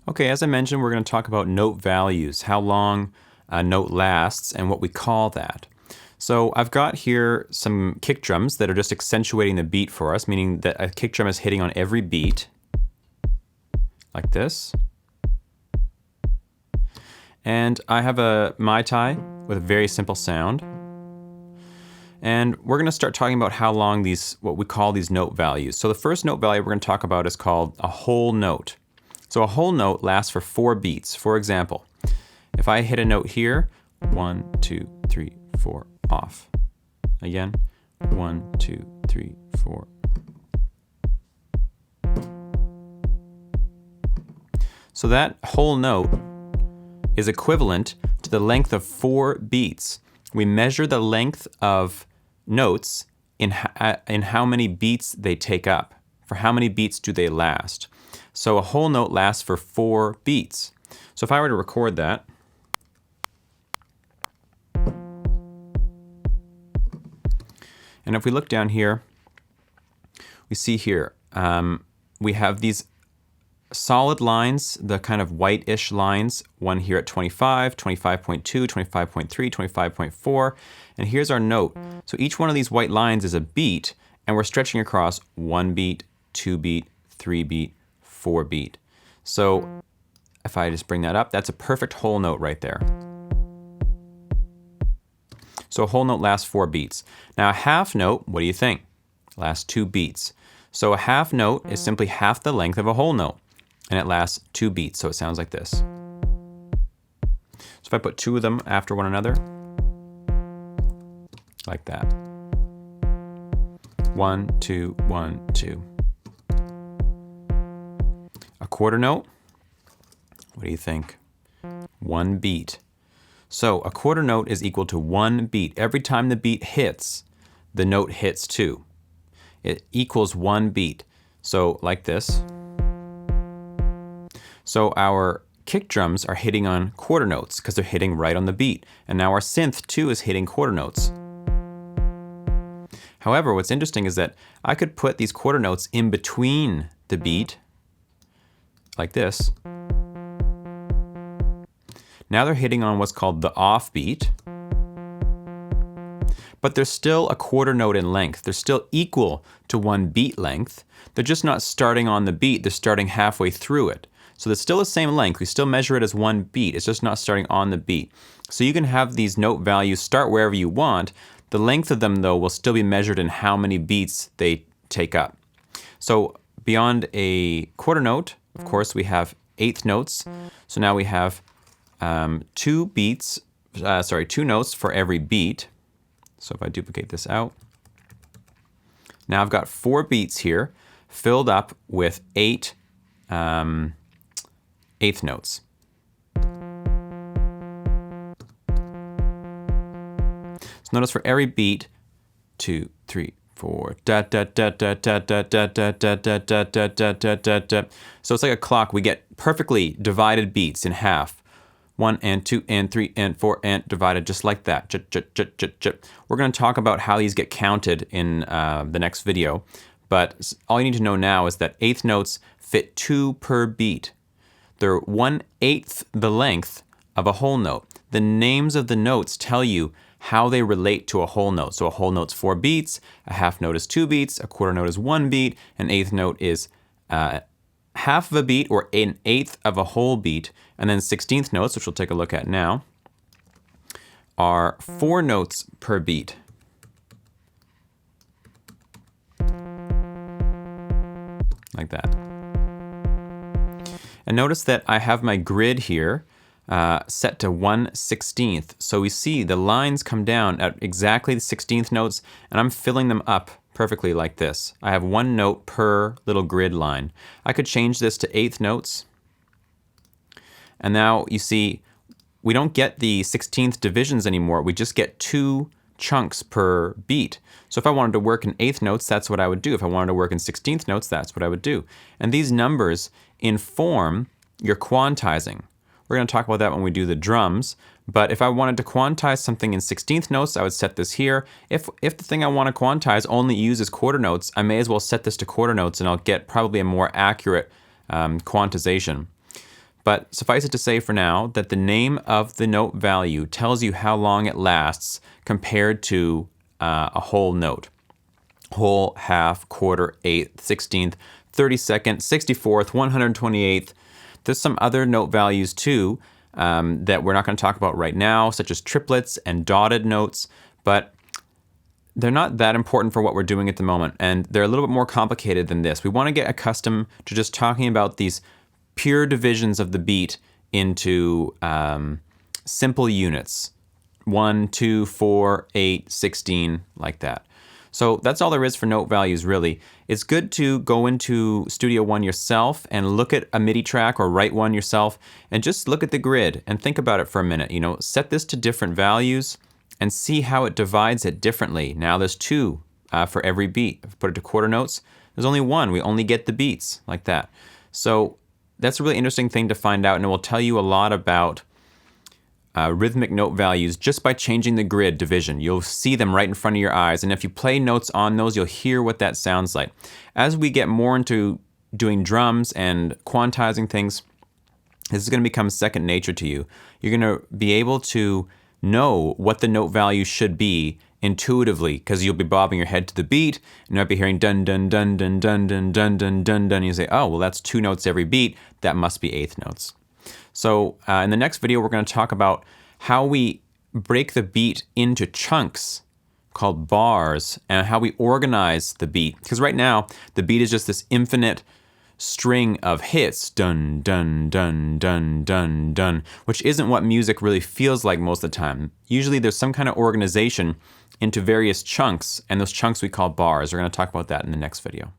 Okay, as I mentioned, we're going to talk about note values, how long a note lasts, and what we call that. So I've got here some kick drums that are just accentuating the beat for us, meaning that a kick drum is hitting on every beat, like this. And I have a MIDI with a very simple sound. And we're going to start talking about how long these, what we call these note values. So the first note value we're going to talk about is called a whole note. So a whole note lasts for 4 beats. For example, if I hit a note here, 1, 2, 3, 4, off. Again, 1, 2, 3, 4. So that whole note is equivalent to the length of 4 beats. We measure the length of notes in how many beats they take up. For how many beats do they last? So a whole note lasts for 4 beats. So if I were to record that, and if we look down here, we see here, we have these solid lines, the kind of white-ish lines, one here at 25, 25.2, 25.3, 25.4, and here's our note. So each one of these white lines is a beat, and we're stretching across 1 beat, 2 beat, 3 beat, 4 beat. So if I just bring that up, that's a perfect whole note right there. So a whole note lasts 4 beats. Now a half note, what do you think? Lasts 2 beats. So a half note is simply half the length of a whole note, and it lasts 2 beats, so it sounds like this. So if I put 2 of them after one another, like that. 1, 2, 1, 2. A quarter note, what do you think? 1 beat. So a quarter note is equal to 1 beat. Every time the beat hits, the note hits too. It equals 1 beat. So like this. So our kick drums are hitting on quarter notes because they're hitting right on the beat. And now our synth too is hitting quarter notes. However, what's interesting is that I could put these quarter notes in between the beat, like this. Now they're hitting on what's called the off beat, but they're still a quarter note in length. They're still equal to 1 beat length. They're just not starting on the beat, they're starting halfway through it. So they're still the same length. We still measure it as 1 beat. It's just not starting on the beat. So you can have these note values start wherever you want. The length of them, though, will still be measured in how many beats they take up. So beyond a quarter note, of course, we have eighth notes. So now we have 2 notes for every beat. So if I duplicate this out, now I've got 4 beats here filled up with 8 eighth notes. So notice for every beat, 2, 3, 4, da da da da da da da da da da da da da da da. So it's like a clock. We get perfectly divided beats in half. 1 and 2 and 3 and 4 and divided just like that. We're going to talk about how these get counted in the next video, but all you need to know now is that eighth notes fit 2 per beat. They're 1/8 the length of a whole note. The names of the notes tell you how they relate to a whole note. So a whole note's 4 beats, a half note is 2 beats, a quarter note is 1 beat, an eighth note is half of a beat or 1/8 of a whole beat, and then 16th notes, which we'll take a look at now, are 4 notes per beat. Like that. And notice that I have my grid here set to 1/16. So we see the lines come down at exactly the 16th notes, and I'm filling them up perfectly like this. I have 1 note per little grid line. I could change this to 8th notes. And now you see, we don't get the 16th divisions anymore. We just get 2 chunks per beat. So if I wanted to work in 8th notes, that's what I would do. If I wanted to work in 16th notes, that's what I would do. And these numbers inform your quantizing. We're going to talk about that when we do the drums. But if I wanted to quantize something in 16th notes, I would set this here. If the thing I want to quantize only uses quarter notes, I may as well set this to quarter notes and I'll get probably a more accurate quantization. But suffice it to say for now that the name of the note value tells you how long it lasts compared to a whole note. Whole, half, quarter, eighth, 16th, 32nd, 64th, 128th. There's some other note values too that we're not going to talk about right now, such as triplets and dotted notes, but they're not that important for what we're doing at the moment, and they're a little bit more complicated than this. We want to get accustomed to just talking about these pure divisions of the beat into simple units. 1, 2, 4, 8, 16, like that. So that's all there is for note values, really. It's good to go into Studio One yourself and look at a MIDI track or write one yourself and just look at the grid and think about it for a minute. You know, set this to different values and see how it divides it differently. Now there's 2 for every beat. If I put it to quarter notes, there's only 1. We only get the beats, like that. So that's a really interesting thing to find out, and it will tell you a lot about rhythmic note values just by changing the grid division. You'll see them right in front of your eyes, and if you play notes on those, you'll hear what that sounds like. As we get more into doing drums and quantizing things, this is going to become second nature to you. You're going to be able to know what the note value should be intuitively, because you'll be bobbing your head to the beat and you might be hearing dun dun dun dun dun dun dun dun dun dun, and you say, oh, well, that's 2 notes every beat. That must be eighth notes. So in the next video, we're going to talk about how we break the beat into chunks called bars and how we organize the beat. Because right now, the beat is just this infinite string of hits, dun, dun, dun, dun, dun, dun, which isn't what music really feels like most of the time. Usually there's some kind of organization into various chunks, and those chunks we call bars. We're going to talk about that in the next video.